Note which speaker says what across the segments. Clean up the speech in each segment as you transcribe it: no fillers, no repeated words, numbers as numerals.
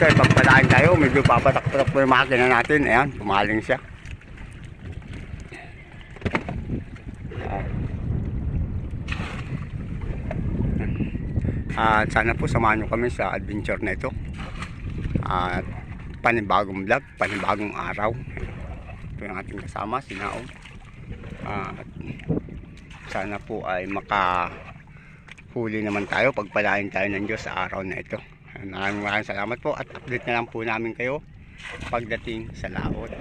Speaker 1: ay pagpalaan tayo. Medyo papatak-patak po yung makina natin. Ayan, pumaling siya. At sana po samahan nyo kami sa adventure na ito. At panibagong vlog, panibagong araw. Ito yung ating kasama, si Naong. At sana po ay makahuli naman tayo, pagpalain tayo ng Diyos sa araw na ito. Maraming salamat po at update na lang po namin kayo pagdating sa laot.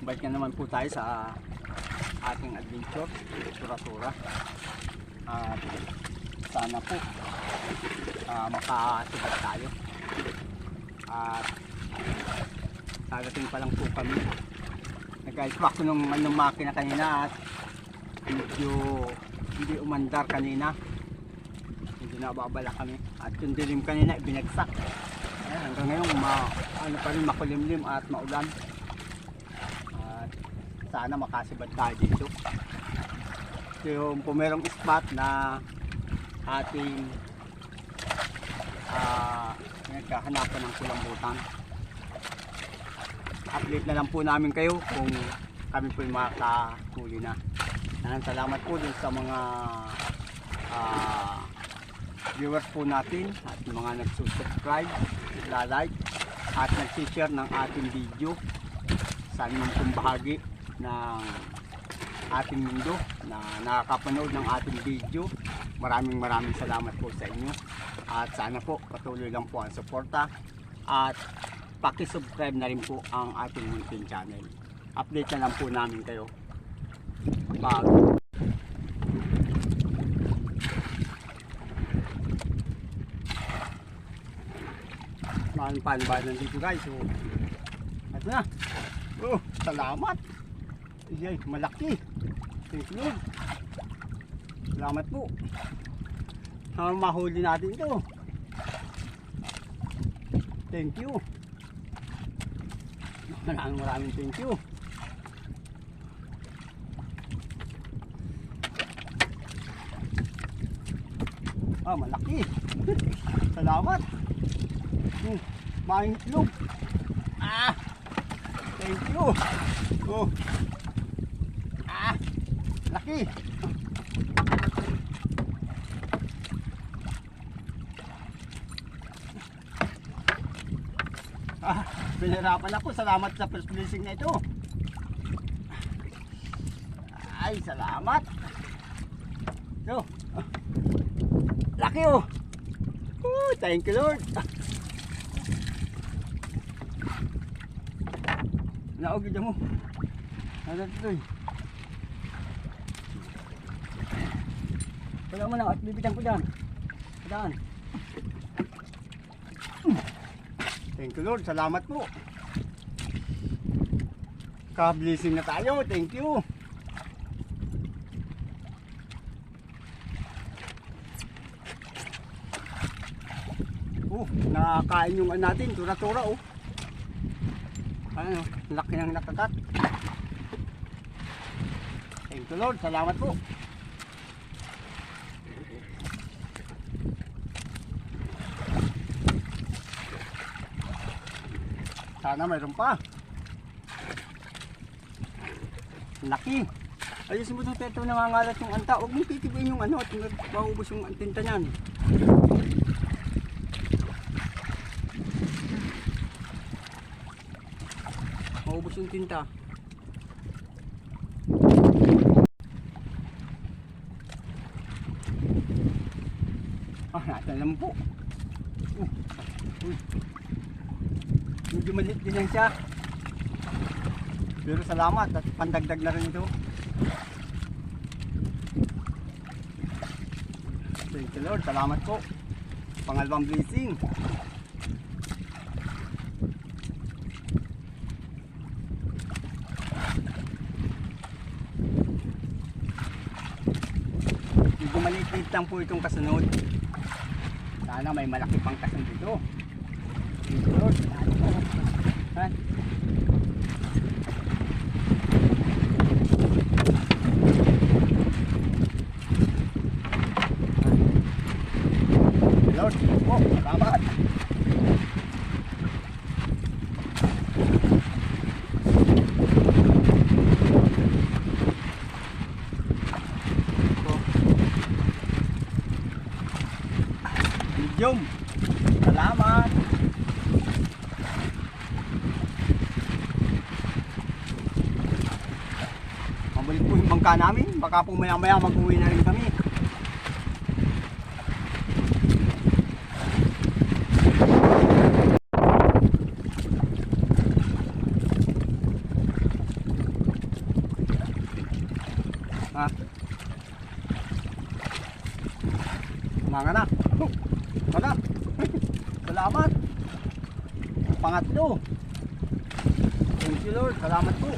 Speaker 1: Balik na naman po tayo sa ating adventure, tura-tura. At sana po makasibat tayo. At dadating pa lang po kami. Nag-extract ko ng makina kanina at medyo hindi umandar kanina. Medyo nababala kami. At yung dilim kanina binagsak. Ayan, hanggang ngayon ano pa rin, makulimlim at maulan. Sana makasibat tayo dito. Yung pumerong spot na ating nagkahanapan ng kulambutan. Update na lang po namin kayo kung kami po yung makakahuli na. Salamat po din sa mga viewers po natin at mga nagsusubscribe, like at nagsishare ng ating video sa inyong pong bahagi ng ating mundo na nakakapanood ng ating video. Maraming salamat po sa inyo at sana po patuloy lang po ang suporta at paki-subscribe na rin po ang ating munting channel. Update na lang po namin kayo pag paano ba nandito guys. So ito na. Salamat. Yay, malaki. Thank you. Salamat po. Mahuli natin ito. Thank you. Maraming thank you. Malaki. Salamat. Maing itlog. Thank you. Laki. Pinahirapan ako. Salamat sa first blessing na ito. Ay, salamat. So, laki oh. Thank you Lord. Naogid mo. Ano ito eh. Wala mo na at bibitang ko dyan. Daan. Thank you Lord. Salamat po. Ka-blessing na tayo. Thank you. Nakakain yung natin. Tura-tura oh. Ano, laki ng nakagat. Thank you Lord. Salamat po. Sana mayroon pa. Laki. Ayusin mo itong teto, nangangalat yung anta. Huwag mong titibuin yung ano at maubos yung tinta niyan. Maubos yung tinta. Nasa naman po. Medyo maliit din yan siya. Pero salamat at pandagdag na rin ito. Thank you Lord. Salamat po. Pangalawang blessing. Medyo maliit lang po itong kasunod. Sana may malaki pang kasunod dito. Thank you Lord. balik po yung bangka namin. Baka po maya maya mag-uwi na rin kami. Ha? Mga na. Mga. Salamat. Pangatlo. Thank you Lord. Salamat po.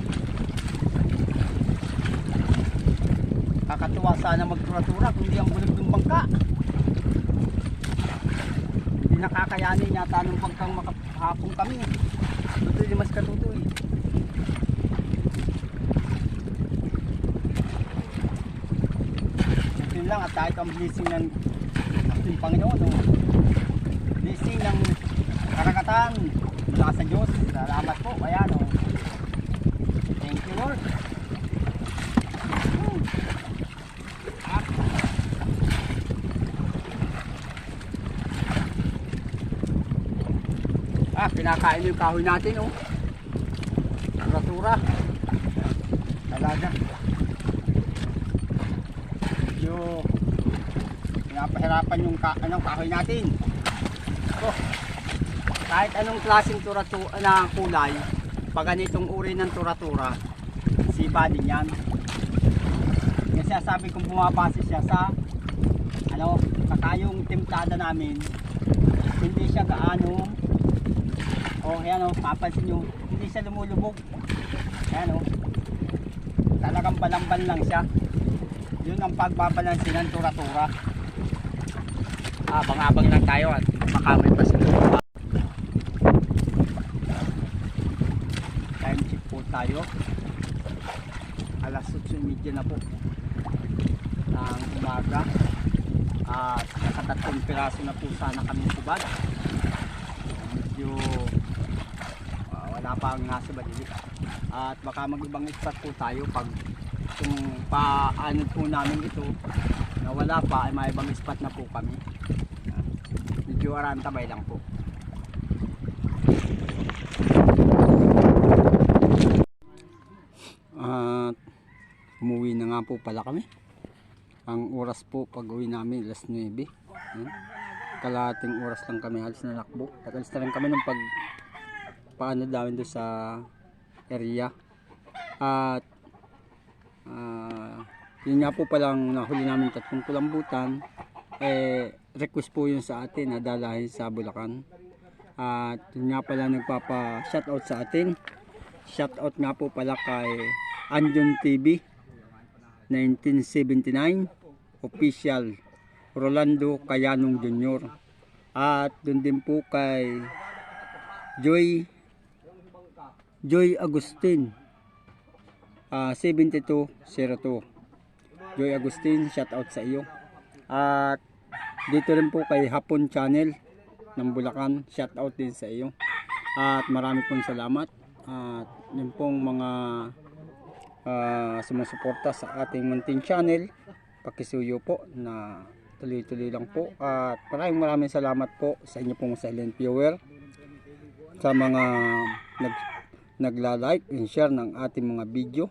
Speaker 1: Kakatuwa sana magtura-tura kundi ang bulig ng bangka. Hindi nakakayanin yata ng bangkang makahapong kami. Tutoy limas ka tutoy. Yun lang at kahit ang blessing ng ating Panginoon. Blessing ng karagatan mula sa Diyos. Salamat po. Ayan o. Thank you Lord. Pinakain yung kahoy natin oh. Tura-tura. Talaga. Yung pinapahirapan yung kahoy natin. So, kahit anong klaseng tura-tura na kulay, pag ganitong uri ng tura-tura, siba din yan. Kasi sabi kong bumabase siya sa yung timplada namin, hindi siya gaano. Oh, ayan oh, papansin nyo, hindi siya lumulubog. Ayan oh, talagang balambal lang siya. Yun ang pagbabalansin ng tura-tura. Abang-abang lang tayo at makamay pa sila. Time check po tayo. Alas 8:30 na po ng umaga. At nakatatlong piraso na po sana kami subad. Medyo wala pang nasa badili. At baka mag-ibang spot po tayo pag kung paano po namin ito na wala pa ay may ibang spot na po kami. Medyo arantabay lang po. At umuwi na nga po pala kami. Ang oras po pag uwi namin alas 9. Kalahating oras lang kami halos na nakbo. Alis na rin kami ng paano namin doon sa area. At yun nga po palang nahuli namin 3 kulambutan. Request po yun sa atin na dalahin sa Bulacan. At yun nga pala nagpapa shoutout sa atin. Shoutout nga po pala kay Anjon TV 1979 official Rolando Cayanong Jr. At dun din po kay Joy Agustin 7202. Joy Agustin, shout out sa iyo. At dito rin po kay Hapon Channel ng Bulacan, shout out din sa iyo. At marami pong salamat. At yun pong mga sumusuporta sa ating munting channel, pakisuyo po na tuloy-tuloy lang po. At maraming salamat po sa inyo pong silent viewer, sa mga nagla-like and share ng ating mga video,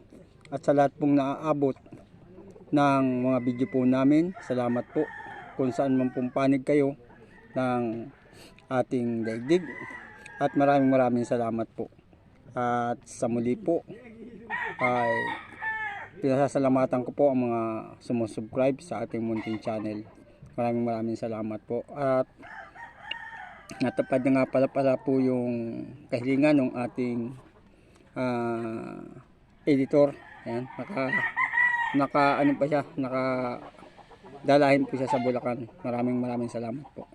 Speaker 1: at sa lahat pong naaabot ng mga video po namin. Salamat po kung saan man pong panig kayo ng ating daigdig. At maraming salamat po. At sa muli po ay pinasasalamatan ko po ang mga sumusubscribe sa ating munting channel. Maraming salamat po. At natupad na nga pala po yung kahilingan ng ating editor. Ayan, naka dalahin po siya sa Bulacan. Maraming salamat po.